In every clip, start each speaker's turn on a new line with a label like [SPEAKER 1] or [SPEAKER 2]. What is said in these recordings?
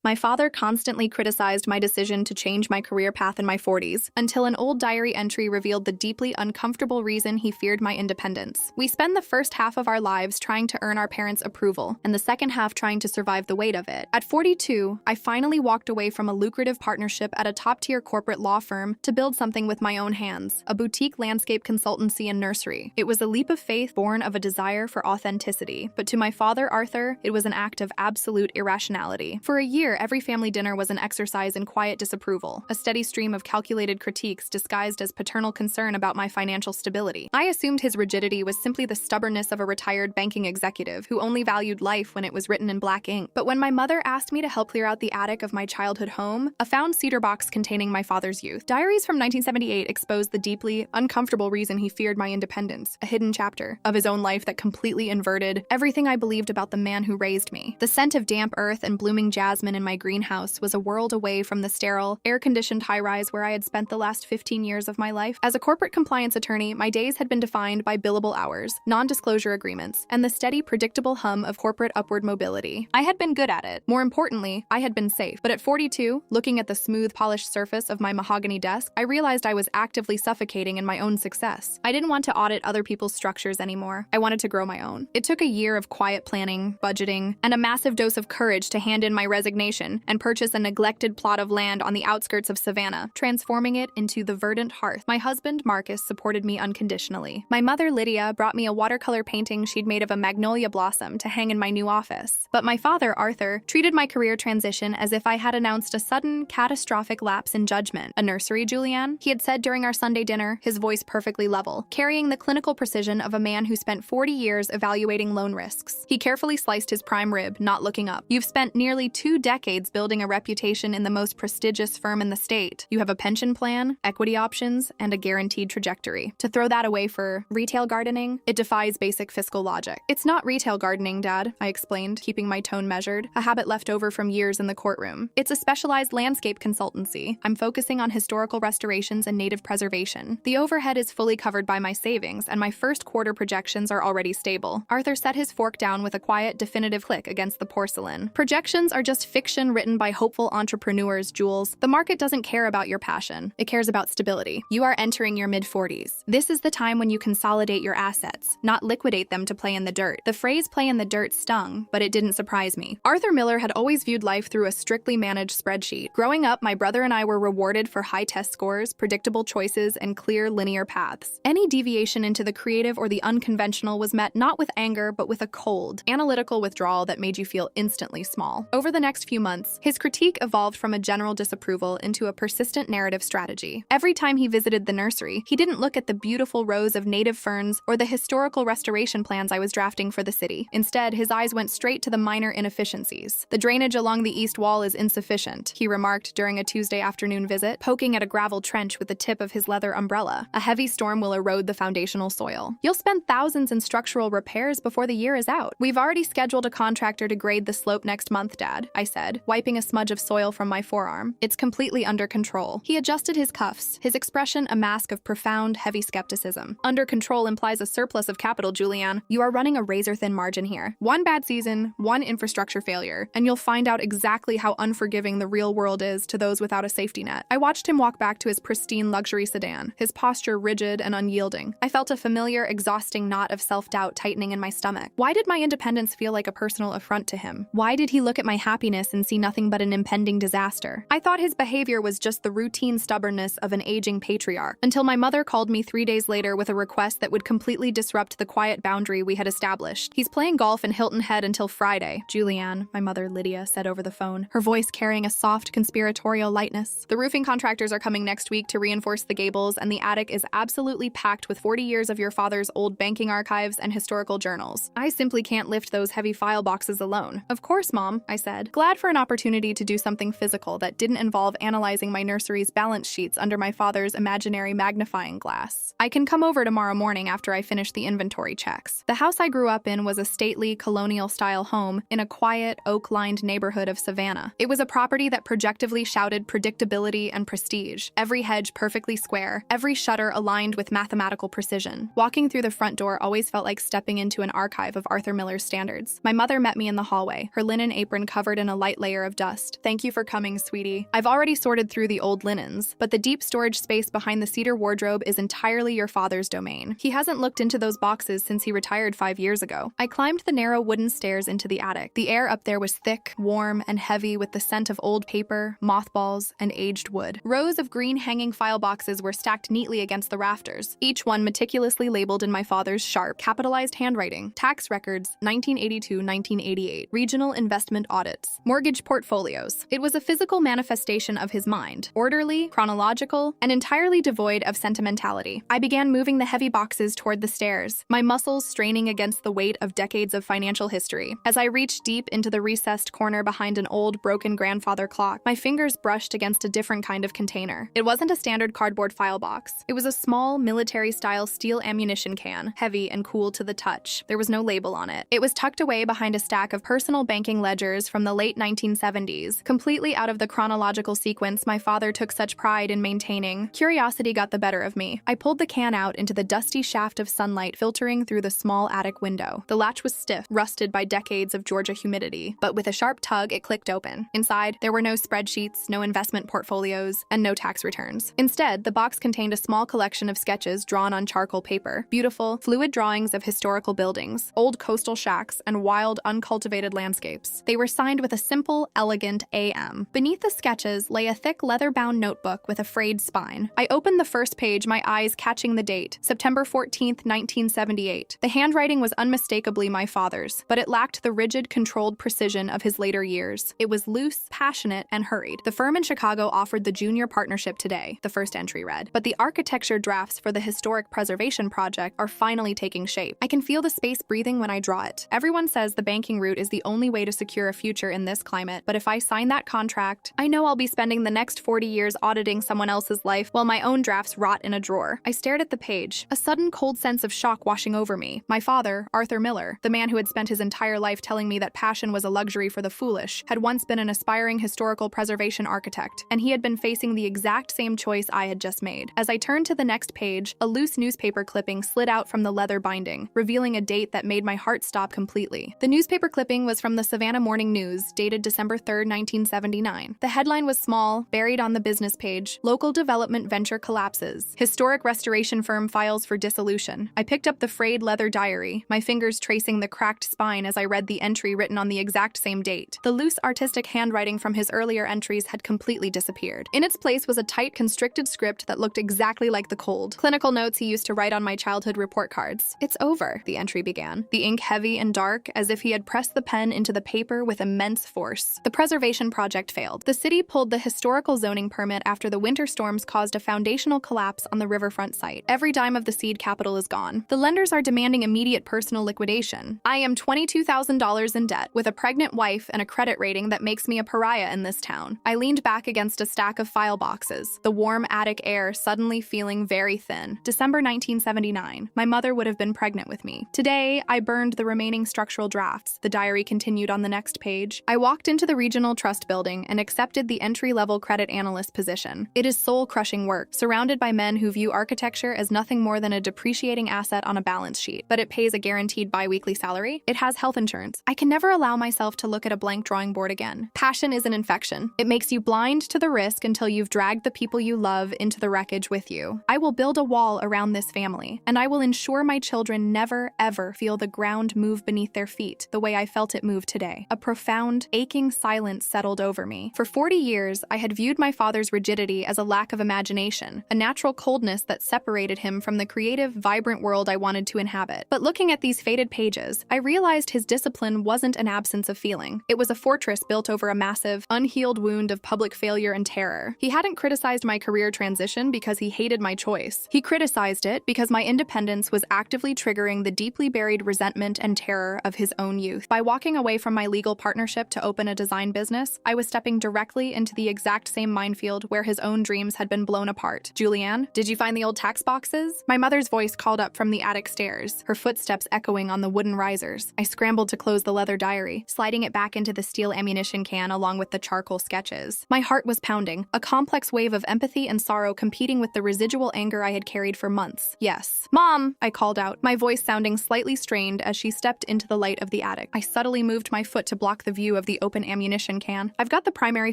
[SPEAKER 1] My father constantly criticized my decision to change my career path in my 40s, until an old diary entry revealed the deeply uncomfortable reason he feared my independence. We spend the first half of our lives trying to earn our parents' approval, and the second half trying to survive the weight of it. At 42, I finally walked away from a lucrative partnership at a top-tier corporate law firm to build something with my own hands, a boutique landscape consultancy and nursery. It was a leap of faith born of a desire for authenticity, but to my father, Arthur, it was an act of absolute irrationality. For a year, every family dinner was an exercise in quiet disapproval, a steady stream of calculated critiques disguised as paternal concern about my financial stability. I assumed his rigidity was simply the stubbornness of a retired banking executive who only valued life when it was written in black ink. But when my mother asked me to help clear out the attic of my childhood home, a found cedar box containing my father's youth, diaries from 1978 exposed the deeply uncomfortable reason he feared my independence, a hidden chapter of his own life that completely inverted everything I believed about the man who raised me. The scent of damp earth and blooming jasmine in my greenhouse was a world away from the sterile, air-conditioned high-rise where I had spent the last 15 years of my life. As a corporate compliance attorney, my days had been defined by billable hours, non-disclosure agreements, and the steady, predictable hum of corporate upward mobility. I had been good at it. More importantly, I had been safe. But at 42, looking at the smooth, polished surface of my mahogany desk, I realized I was actively suffocating in my own success. I didn't want to audit other people's structures anymore. I wanted to grow my own. It took a year of quiet planning, budgeting, and a massive dose of courage to hand in my resignation and purchase a neglected plot of land on the outskirts of Savannah, transforming it into the verdant hearth. My husband, Marcus, supported me unconditionally. My mother, Lydia, brought me a watercolor painting she'd made of a magnolia blossom to hang in my new office. But my father, Arthur, treated my career transition as if I had announced a sudden, catastrophic lapse in judgment. "A nursery, Julianne?" he had said during our Sunday dinner, his voice perfectly level, carrying the clinical precision of a man who spent 40 years evaluating loan risks. He carefully sliced his prime rib, not looking up. "You've spent nearly 2 decades building a reputation in the most prestigious firm in the state. You have a pension plan, equity options, and a guaranteed trajectory. To throw that away for retail gardening, it defies basic fiscal logic." "It's not retail gardening, Dad," I explained, keeping my tone measured, a habit left over from years in the courtroom. "It's a specialized landscape consultancy. I'm focusing on historical restorations and native preservation. The overhead is fully covered by my savings, and my first quarter projections are already stable." Arthur set his fork down with a quiet, definitive click against the porcelain. "Projections are just fiction written by hopeful entrepreneurs, Jules. The market doesn't care about your passion. It cares about stability. You are entering your mid-40s. This is the time when you consolidate your assets, not liquidate them to play in the dirt." The phrase "play in the dirt" stung, but it didn't surprise me. Arthur Miller had always viewed life through a strictly managed spreadsheet. Growing up, my brother and I were rewarded for high test scores, predictable choices, and clear linear paths. Any deviation into the creative or the unconventional was met not with anger, but with a cold, analytical withdrawal that made you feel instantly small. Over the next few months, his critique evolved from a general disapproval into a persistent narrative strategy. Every time he visited the nursery, he didn't look at the beautiful rows of native ferns or the historical restoration plans I was drafting for the city. Instead, his eyes went straight to the minor inefficiencies. "The drainage along the east wall is insufficient," he remarked during a Tuesday afternoon visit, poking at a gravel trench with the tip of his leather umbrella. "A heavy storm will erode the foundational soil. You'll spend thousands in structural repairs before the year is out." "We've already scheduled a contractor to grade the slope next month, Dad," I said, wiping a smudge of soil from my forearm. "It's completely under control." He adjusted his cuffs, his expression a mask of profound, heavy skepticism. "Under control implies a surplus of capital, Julianne. You are running a razor-thin margin here. One bad season, one infrastructure failure, and you'll find out exactly how unforgiving the real world is to those without a safety net." I watched him walk back to his pristine luxury sedan, his posture rigid and unyielding. I felt a familiar, exhausting knot of self-doubt tightening in my stomach. Why did my independence feel like a personal affront to him? Why did he look at my happiness and see nothing but an impending disaster? I thought his behavior was just the routine stubbornness of an aging patriarch, until my mother called me 3 days later with a request that would completely disrupt the quiet boundary we had established. "He's playing golf in Hilton Head until Friday, Julianne," my mother Lydia said over the phone, her voice carrying a soft, conspiratorial lightness. "The roofing contractors are coming next week to reinforce the gables, and the attic is absolutely packed with 40 years of your father's old banking archives and historical journals. I simply can't lift those heavy file boxes alone." "Of course, Mom," I said, glad for an opportunity to do something physical that didn't involve analyzing my nursery's balance sheets under my father's imaginary magnifying glass. "I can come over tomorrow morning after I finish the inventory checks." The house I grew up in was a stately, colonial-style home in a quiet, oak-lined neighborhood of Savannah. It was a property that projectively shouted predictability and prestige, every hedge perfectly square, every shutter aligned with mathematical precision. Walking through the front door always felt like stepping into an archive of Arthur Miller's standards. My mother met me in the hallway, her linen apron covered in a light light layer of dust. "Thank you for coming, sweetie. I've already sorted through the old linens, but the deep storage space behind the cedar wardrobe is entirely your father's domain. He hasn't looked into those boxes since he retired 5 years ago." I climbed the narrow wooden stairs into the attic. The air up there was thick, warm, and heavy with the scent of old paper, mothballs, and aged wood. Rows of green hanging file boxes were stacked neatly against the rafters, each one meticulously labeled in my father's sharp, capitalized handwriting. Tax records, 1982-1988. Regional investment audits. Mortgage portfolios. It was a physical manifestation of his mind, orderly, chronological, and entirely devoid of sentimentality. I began moving the heavy boxes toward the stairs, my muscles straining against the weight of decades of financial history. As I reached deep into the recessed corner behind an old, broken grandfather clock, my fingers brushed against a different kind of container. It wasn't a standard cardboard file box. It was a small, military-style steel ammunition can, heavy and cool to the touch. There was no label on it. It was tucked away behind a stack of personal banking ledgers from the late 1970s, completely out of the chronological sequence my father took such pride in maintaining. Curiosity got the better of me. I pulled the can out into the dusty shaft of sunlight filtering through the small attic window. The latch was stiff, rusted by decades of Georgia humidity, but with a sharp tug, it clicked open. Inside, there were no spreadsheets, no investment portfolios, and no tax returns. Instead, the box contained a small collection of sketches drawn on charcoal paper, beautiful, fluid drawings of historical buildings, old coastal shacks, and wild, uncultivated landscapes. They were signed with a simple, elegant AM. Beneath the sketches lay a thick leather-bound notebook with a frayed spine. I opened the first page, my eyes catching the date, September 14th, 1978. The handwriting was unmistakably my father's, but it lacked the rigid, controlled precision of his later years. It was loose, passionate, and hurried. "The firm in Chicago offered the junior partnership today," the first entry read, "but the architecture drafts for the historic preservation project are finally taking shape. I can feel the space breathing when I draw it. Everyone says the banking route is the only way to secure a future in this climate, but if I sign that contract, I know I'll be spending the next 40 years auditing someone else's life while my own drafts rot in a drawer." I stared at the page, a sudden cold sense of shock washing over me. My father, Arthur Miller, the man who had spent his entire life telling me that passion was a luxury for the foolish, had once been an aspiring historical preservation architect, and he had been facing the exact same choice I had just made. As I turned to the next page, a loose newspaper clipping slid out from the leather binding, revealing a date that made my heart stop completely. The newspaper clipping was from the Savannah Morning News, dated December 3rd, 1979. The headline was small, buried on the business page: "Local development venture collapses. Historic restoration firm files for dissolution." I picked up the frayed leather diary, my fingers tracing the cracked spine as I read the entry written on the exact same date. The loose artistic handwriting from his earlier entries had completely disappeared. In its place was a tight, constricted script that looked exactly like the cold, clinical notes he used to write on my childhood report cards. "It's over," the entry began, the ink heavy and dark, as if he had pressed the pen into the paper with immense force. "The preservation project failed. The city pulled the historical zoning permit after the winter storms caused a foundational collapse on the riverfront site. Every dime of the seed capital is gone. The lenders are demanding immediate personal liquidation. I am $22,000 in debt, with a pregnant wife and a credit rating that makes me a pariah in this town." I leaned back against a stack of file boxes, the warm attic air suddenly feeling very thin. December 1979. My mother would have been pregnant with me. "Today, I burned the remaining structural drafts," the diary continued on the next page. "I walked into the regional trust building and accepted the entry-level credit analyst position. It is soul-crushing work, surrounded by men who view architecture as nothing more than a depreciating asset on a balance sheet, but it pays a guaranteed bi-weekly salary. It has health insurance. I can never allow myself to look at a blank drawing board again. Passion is an infection. It makes you blind to the risk until you've dragged the people you love into the wreckage with you. I will build a wall around this family, and I will ensure my children never, ever feel the ground move beneath their feet the way I felt it move today." A profound, aching silence settled over me. For 40 years, I had viewed my father's rigidity as a lack of imagination, a natural coldness that separated him from the creative, vibrant world I wanted to inhabit. But looking at these faded pages, I realized his discipline wasn't an absence of feeling. It was a fortress built over a massive, unhealed wound of public failure and terror. He hadn't criticized my career transition because he hated my choice. He criticized it because my independence was actively triggering the deeply buried resentment and terror of his own youth. By walking away from my legal partnership to open a design business, I was stepping directly into the exact same minefield where his own dreams had been blown apart. "Julianne, did you find the old tax boxes?" My mother's voice called up from the attic stairs, her footsteps echoing on the wooden risers. I scrambled to close the leather diary, sliding it back into the steel ammunition can along with the charcoal sketches. My heart was pounding, a complex wave of empathy and sorrow competing with the residual anger I had carried for months. "Yes." "Mom," I called out, my voice sounding slightly strained as she stepped into the light of the attic. I subtly moved my foot to block the view of the open ammunition can. I've got the primary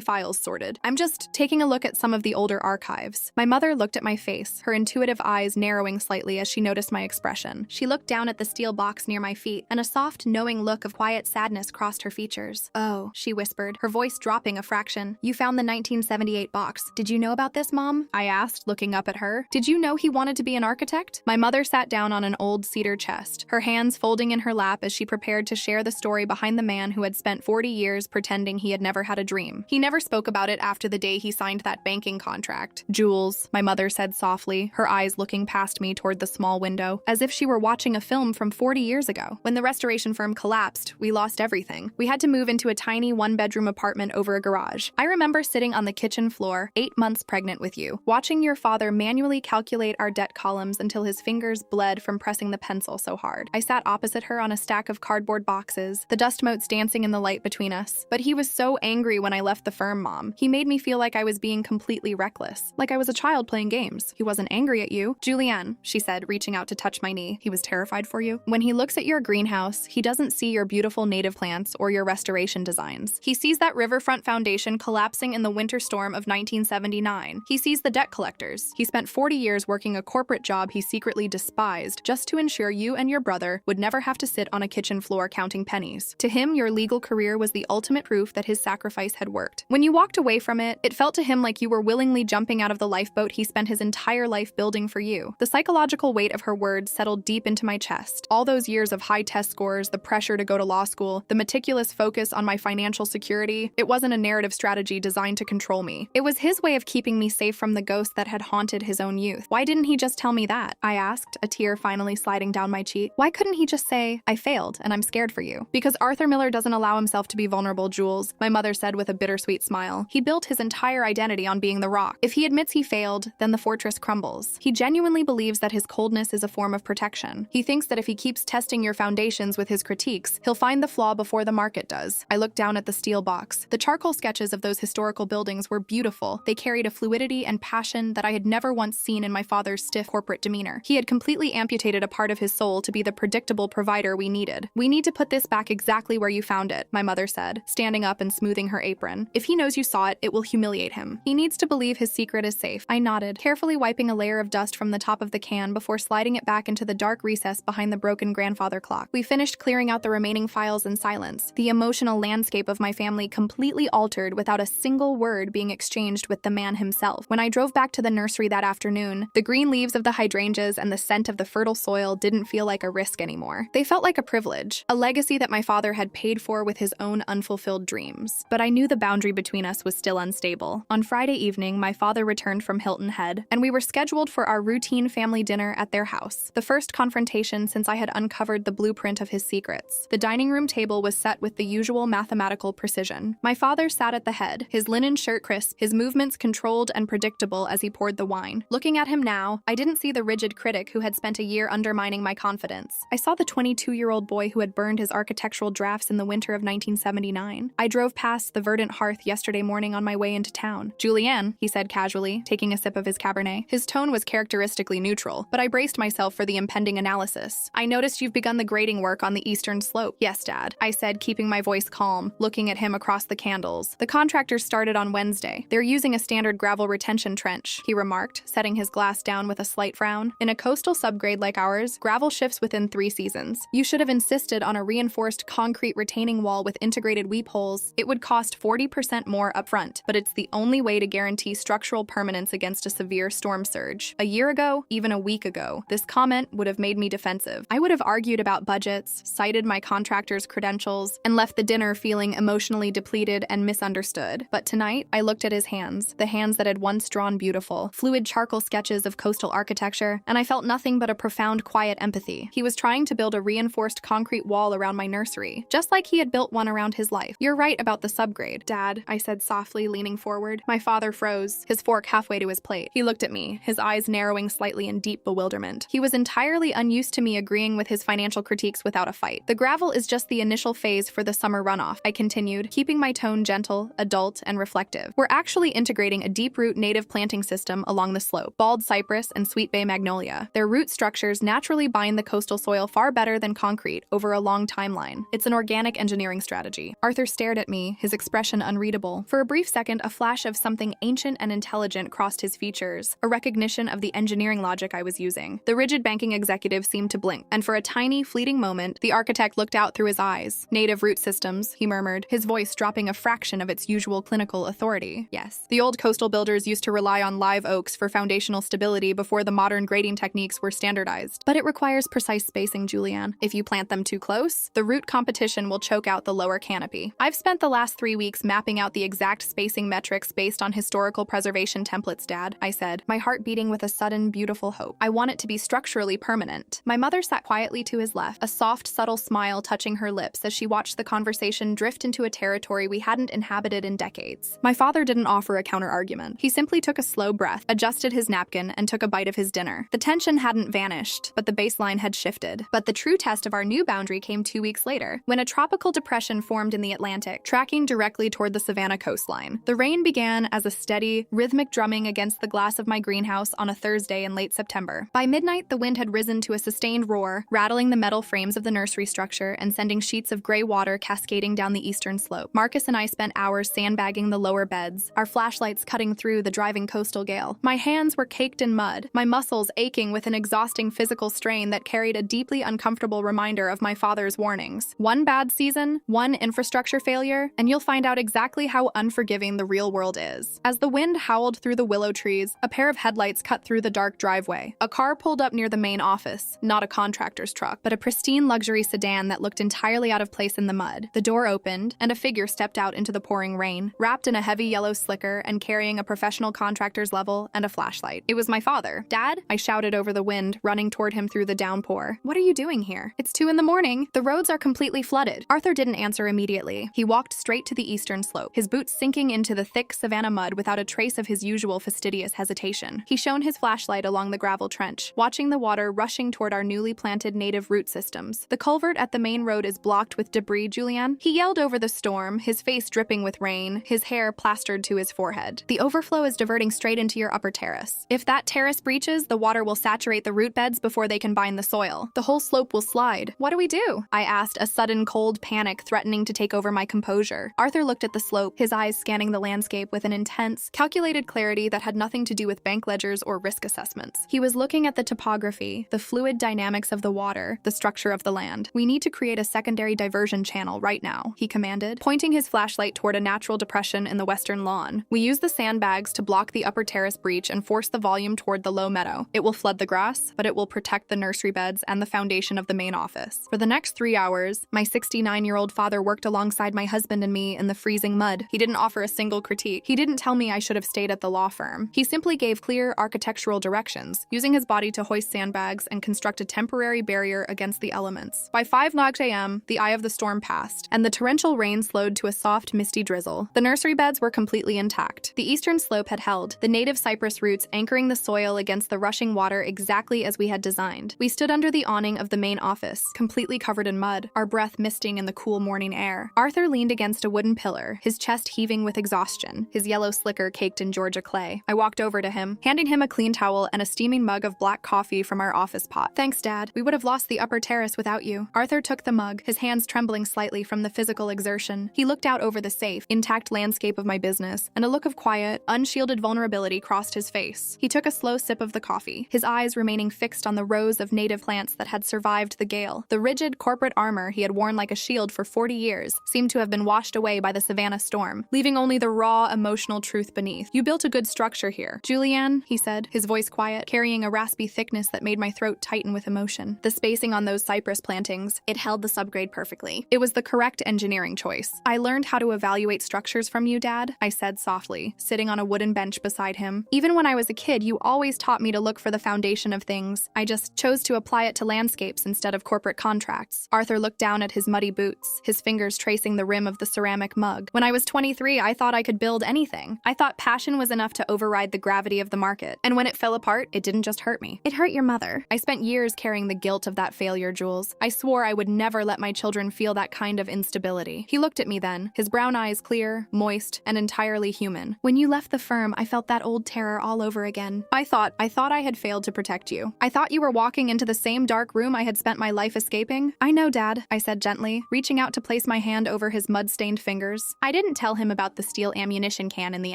[SPEAKER 1] files sorted. I'm just taking a look at some of the older archives. My mother looked at my face, her intuitive eyes narrowing slightly as she noticed my expression. She looked down at the steel box near my feet, and a soft, knowing look of quiet sadness crossed her features. "Oh," she whispered, her voice dropping a fraction. "You found the 1978 box. Did you know about this, Mom?" I asked, looking up at her. "Did you know he wanted to be an architect?" My mother sat down on an old cedar chest, her hands folding in her lap as she prepared to share the story behind the man who had spent 40 years pretending he had never had a dream. He never spoke about it after the day he signed that banking contract. "Jules," my mother said softly, her eyes looking past me toward the small window, as if she were watching a film from 40 years ago. "When the restoration firm collapsed, we lost everything. We had to move into a tiny one-bedroom apartment over a garage. I remember sitting on the kitchen floor, 8 months pregnant with you, watching your father manually calculate our debt columns until his fingers bled from pressing the pencil so hard. I sat opposite her on a stack of cardboard boxes, the dust motes dancing in the light between us. But he was so angry when I left the firm, Mom. He made me feel like I was being completely reckless, like I was a child playing games. He wasn't angry at you." "Julianne," she said, reaching out to touch my knee, "he was terrified for you. When he looks at your greenhouse, he doesn't see your beautiful native plants or your restoration designs. He sees that riverfront foundation collapsing in the winter storm of 1979. He sees the debt collectors. He spent 40 years working a corporate job he secretly despised just to ensure you and your brother would never have to sit on a kitchen floor counting pennies. To him, your legal career was the ultimate proof that his sacrifice had worked. When you walked away from it, it felt to him like you were willingly jumping out of the lifeboat he spent his entire life building for you." The psychological weight of her words settled deep into my chest. All those years of high test scores, the pressure to go to law school, the meticulous focus on my financial security, it wasn't a narrative strategy designed to control me. It was his way of keeping me safe from the ghost that had haunted his own youth. "Why didn't he just tell me that?" I asked, a tear finally sliding down my cheek. "Why couldn't he just say, 'I failed and I'm scared for you'?" "Because Arthur Miller doesn't allow himself to be vulnerable, Jules," my mother said with a bittersweet smile. "He built his entire identity on being the rock. If he admits he failed, then the fortress crumbles. He genuinely believes that his coldness is a form of protection. He thinks that if he keeps testing your foundations with his critiques, he'll find the flaw before the market does." I looked down at the steel box. The charcoal sketches of those historical buildings were beautiful. They carried a fluidity and passion that I had never once seen in my father's stiff corporate demeanor. He had completely amputated a part of his soul to be the predictable provider we needed. "We need to put this back exactly where you found it," my mother said, standing up and smoothing her apron. "If he knows you saw it, it will humiliate him. He needs to believe his secret is safe." I nodded, carefully wiping a layer of dust from the top of the can before sliding it back into the dark recess behind the broken grandfather clock. We finished clearing out the remaining files in silence, the emotional landscape of my family completely altered without a single word being exchanged with the man himself. When I drove back to the nursery that afternoon, the green leaves of the hydrangeas and the scent of the fertile soil didn't feel like a risk anymore. They felt like a privilege, a legacy that my father had paid for with his own unfulfilled dreams. But I knew the boundary between us was still unstable. On Friday evening, my father returned from Hilton Head, and we were scheduled for our routine family dinner at their house, the first confrontation since I had uncovered the blueprint of his secrets. The dining room table was set with the usual mathematical precision. My father sat at the head, his linen shirt crisp, his movements controlled and predictable as he poured the wine. Looking at him now, I didn't see the rigid critic who had spent a year undermining my confidence. I saw the 22-year-old boy who had burned his architectural drafts in the winter of 1979. I drove past the verdant hearth yesterday morning on my way into town. "Julianne," he said casually, taking a sip of his Cabernet. His tone was characteristically neutral, but I braced myself for the impending analysis. "I noticed you've begun the grading work on the eastern slope." "Yes, Dad," I said, keeping my voice calm, looking at him across the candles. "The contractors started on Wednesday. They're using a standard gravel retention trench," he remarked, setting his glass down with a slight frown. "In a coastal subgrade like ours, gravel shifts within 3 seasons. You should have insisted on a reinforced concrete retaining wall with integrated weep holes. It would cost 40% more upfront, but it's the only way to guarantee structural permanence against a severe storm surge. A year ago, even a week ago, this comment would have made me defensive. I would have argued about budgets, cited my contractor's credentials, and left the dinner feeling emotionally depleted and misunderstood. But tonight, I looked at his hands, the hands that had once drawn beautiful, fluid charcoal sketches of coastal architecture, and I felt nothing but a profound, quiet empathy. He was trying to build a reinforced concrete wall around my nursery, just like he had built one around his life. "You're right about the subgrade, Dad," I said softly, leaning forward. My father froze, his fork halfway to his plate. He looked at me, his eyes narrowing slightly in deep bewilderment. He was entirely unused to me agreeing with his financial critiques without a fight. "The gravel is just the initial phase for the summer runoff," I continued, keeping my tone gentle, adult, and reflective. "We're actually integrating a deep-root native planting system along the slope, bald cypress and sweet bay magnolia. Their root structures naturally bind the coastal soil far better than concrete over a long timeline. It's an organic engineering strategy." Arthur stared at me, his expression unreadable. For a brief second, a flash of something ancient and intelligent crossed his features, a recognition of the engineering logic I was using. The rigid banking executive seemed to blink, and for a tiny, fleeting moment, the architect looked out through his eyes. Native root systems, he murmured, his voice dropping a fraction of its usual clinical authority. Yes. The old coastal builders used to rely on live oaks for foundational stability before the modern grading techniques were standardized. But it requires precise spacing, Julianne. If you plant them too close, the root competition will choke out the lower canopy. I've spent the last 3 weeks mapping out the exact spacing metrics based on historical preservation templates, Dad, I said, my heart beating with a sudden, beautiful hope. I want it to be structurally permanent. My mother sat quietly to his left, a soft, subtle smile touching her lips as she watched the conversation drift into a territory we hadn't inhabited in decades. My father didn't offer a counter-argument. He simply took a slow breath, adjusted his napkin, and took a bite of his dinner. The tension hadn't vanished, but the baseline had shifted. But the true test of our new boundary came 2 weeks later, when a tropical depression formed in the Atlantic, tracking directly toward the Savannah coastline. The rain began as a steady, rhythmic drumming against the glass of my greenhouse on a Thursday in late September. By midnight, the wind had risen to a sustained roar, rattling the metal frames of the nursery structure and sending sheets of gray water cascading down the eastern slope. Marcus and I spent hours sandbagging the lower beds, our flashlights cutting through the driving coastal gale. My hands were caked in mud, my muscles aching with an exhausting physical strain that carried a deeply uncomfortable reminder of my father's warnings. One bad season, one infrastructure failure, and you'll find out exactly how unforgiving the real world is. As the wind howled through the willow trees, a pair of headlights cut through the dark driveway. A car pulled up near the main office, not a contractor's truck, but a pristine luxury sedan that looked entirely out of place in the mud. The door opened, and a figure stepped out into the pouring rain, wrapped in a heavy yellow slicker and carrying a professional contractor's level and a flashlight. It was my father. Dad? I shouted over the wind, running toward him through the downpour. What are you doing here? It's 2 a.m. The roads are completely flooded. Arthur didn't answer immediately. He walked straight to the eastern slope, his boots sinking into the thick Savannah mud without a trace of his usual fastidious hesitation. He shone his flashlight along the gravel trench, watching the water rushing toward our newly planted native root systems. The culvert at the main road is blocked with debris, Julianne. He yelled over the storm, his face dripping with rain, his hair plastered to his forehead. The overflow is diverting straight into your upper terrace. If that terrace breaches, the water will saturate the root beds before they can bind the soil. The whole slope will slide. What do we do? I asked, a sudden cold panic threatening to take over my composure. Arthur looked at the slope, his eyes scanning the landscape with an intense, calculated clarity that had nothing to do with bank ledgers or risk assessments. He was looking at the topography, the fluid dynamics of the water, the structure of the land. We need to create a secondary diversion channel right now, he commanded, pointing his flashlight toward a natural depression in the western lawn. We use the sandbags to block the upper terrace breach and force the volume toward the low meadow. It will flood the grass, but it will protect the nursery beds and the foundation of the main office. For the next 3 hours, my 69-year-old father worked alongside my husband and me in the freezing mud. He didn't offer a single critique. He didn't tell me I should have stayed at the law firm. He simply gave clear architectural directions, using his body to hoist sandbags and construct a temporary barrier against the elements. By 5 a.m., the eye of the storm passed, and the torrential rain slowed to a soft, misty drizzle. The nursery beds were completely intact. The eastern slope had held, the native cypress roots anchoring the soil against the rushing water exactly as we had designed. We stood under the awning of the main office, completely covered in mud, our breath misting in the cool morning air. Arthur leaned against a wooden pillar, his chest heaving with exhaustion, his yellow slicker caked in Georgia clay. I walked over to him, handing him a clean towel and a steaming mug of black coffee from our office pot. Thanks, Dad. We would have lost the upper terrace without you. Arthur took the mug, his hands trembling slightly from the physical exertion. He looked out over the safe, intact landscape of my business, and a look of quiet, unshielded vulnerability crossed his face. He took a slow sip of the coffee, his eyes remaining fixed on the rows of native plants that had survived the gale. The rigid corporate armor he had worn like a shield for 40 years seemed to have been washed away by the Savannah storm, leaving only the raw, emotional truth beneath. You built a good structure here. Julianne, he said, his voice quiet, carrying a raspy thickness that made my throat tighten with emotion. The spacing on those cypress plantings, it held the subgrade perfectly. It was the correct engineering choice. I learned how to evaluate structures from you, Dad, I said softly, sitting on a wooden bench beside him. Even when I was a kid, you always taught me to look for the foundation of things. I just chose to apply it to landscapes instead of corporate contracts. Arthur looked down at his muddy boots, his fingers tracing the rim of the ceramic mug. When I was 23, I thought I could build anything. I thought passion was enough to override the gravity of the market. And when it fell apart, it didn't just hurt me. It hurt your mother. I spent years carrying the guilt of that failure, Jules. I swore I would never let my children feel that kind of instability. He looked at me then, his brown eyes clear, moist, and entirely human. When you left the firm, I felt that old terror all over again. I thought I had failed to protect you. I thought you were walking into the same dark room I had spent my life escaping. I know, Dad, I said gently, reaching out to place my hand hand over his mud-stained fingers. I didn't tell him about the steel ammunition can in the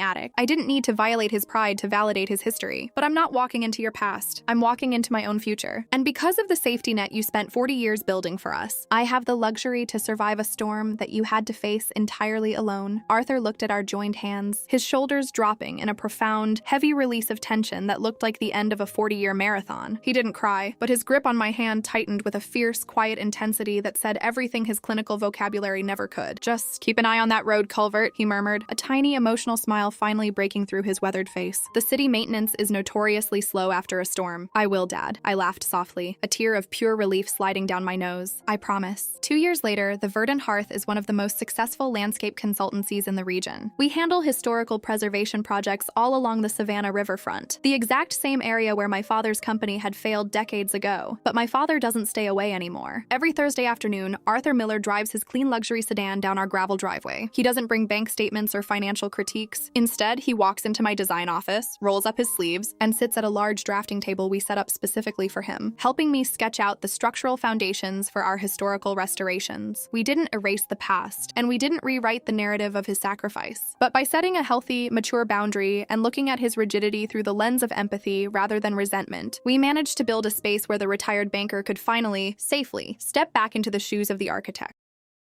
[SPEAKER 1] attic. I didn't need to violate his pride to validate his history. But I'm not walking into your past. I'm walking into my own future. And because of the safety net you spent 40 years building for us, I have the luxury to survive a storm that you had to face entirely alone. Arthur looked at our joined hands, his shoulders dropping in a profound, heavy release of tension that looked like the end of a 40-year marathon. He didn't cry, but his grip on my hand tightened with a fierce, quiet intensity that said everything his clinical vocabulary never could. Just keep an eye on that road culvert, he murmured, a tiny emotional smile finally breaking through his weathered face. The city maintenance is notoriously slow after a storm. I will, Dad. I laughed softly, a tear of pure relief sliding down my nose. I promise. 2 years later, the Verdant Hearth is one of the most successful landscape consultancies in the region. We handle historical preservation projects all along the Savannah riverfront, the exact same area where my father's company had failed decades ago. But my father doesn't stay away anymore. Every Thursday afternoon, Arthur Miller drives his clean luxury sedan down our gravel driveway. He doesn't bring bank statements or financial critiques. Instead, he walks into my design office, rolls up his sleeves, and sits at a large drafting table we set up specifically for him, helping me sketch out the structural foundations for our historical restorations. We didn't erase the past, and we didn't rewrite the narrative of his sacrifice. But by setting a healthy, mature boundary and looking at his rigidity through the lens of empathy rather than resentment, we managed to build a space where the retired banker could finally, safely, step back into the shoes of the architect.